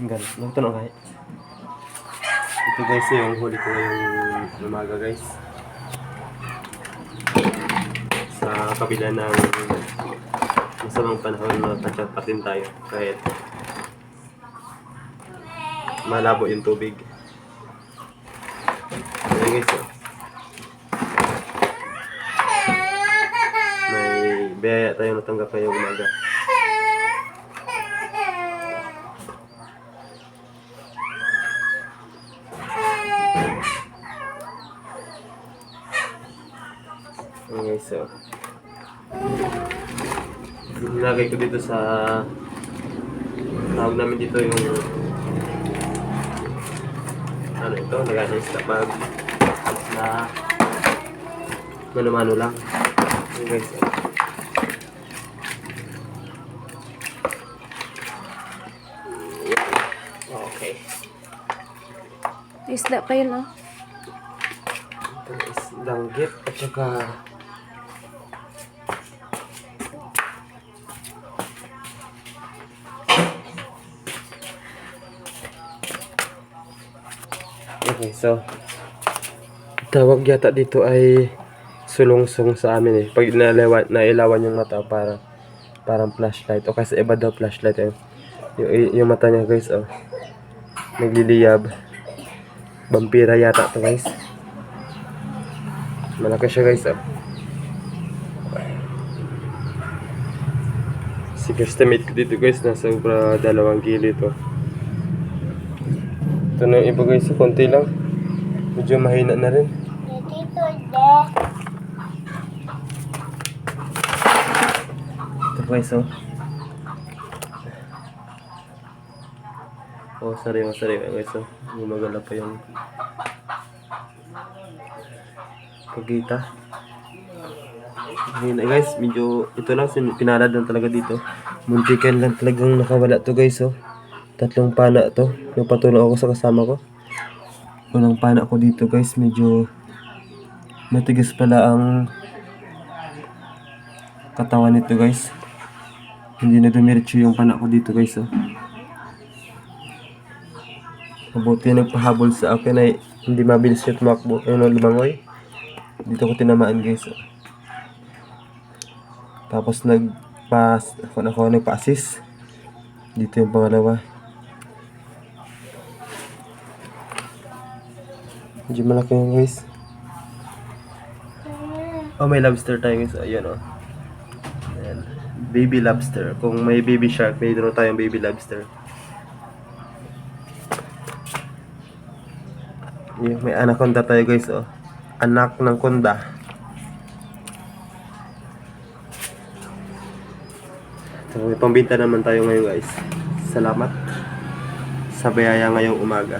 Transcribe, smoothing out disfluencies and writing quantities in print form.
Hanggang, ito na kayo. Ito guys yung huli ko ngayong umaga guys. Sa kabila ng masamang panahon na tachat pa rin tayo kahit malabo yung tubig. Ayan guys, oh. May biyaya tayong natanggap ngayong umaga. Ayan guys, so nilagay ko dito sa tawag namin dito yung ano ito, lagay ng isda bag na mano-mano lang. Ayan guys, so okay. Isda pa yun, oh. Ito is langgit at saka okay, so tawag yata dito ay sulungsong sa amin eh. Pag nailawan yung mata parang flashlight o kasi iba daw flashlight eh. Yung mata niya guys, oh. Nagliliyab. Vampira yata to guys. Malaki siya guys, oh. Si estimate ko dito guys na sobra 2 kilo ito. Ito na yung iba guys, konti lang. Medyo mahina na rin. Ito guys, oh. Oh, sorry guys, oh. Gumagala pa yung pagkita. Ayun guys, medyo ito lang pinalad lang talaga dito. Muntikan lang talagang nakawala to guys, oh. 3 pana to. Yung patulong ako sa kasama ko. Unang pana ko dito guys, medyo matigas pala ang katawan nito guys. Hindi na dumiretso yung pana ko dito guys, oh. Mabuti nagpahabol sa akin ay hindi mabilis yung tumakbo. Ayun, lumangoy. Dito ko tinamaan guys, oh. Tapos ako nagpa-assist. Dito yung pangalawa. Medyo malaki yun guys. Oh, may lobster tayo guys. Ayan, oh. Ayan. Baby lobster. Kung may baby shark, may dito tayong baby lobster. Ayan, may anaconda tayo guys, oh. Anak ng konda. So, may pambinta naman tayo ngayon guys. Salamat sa bayaya ngayong umaga.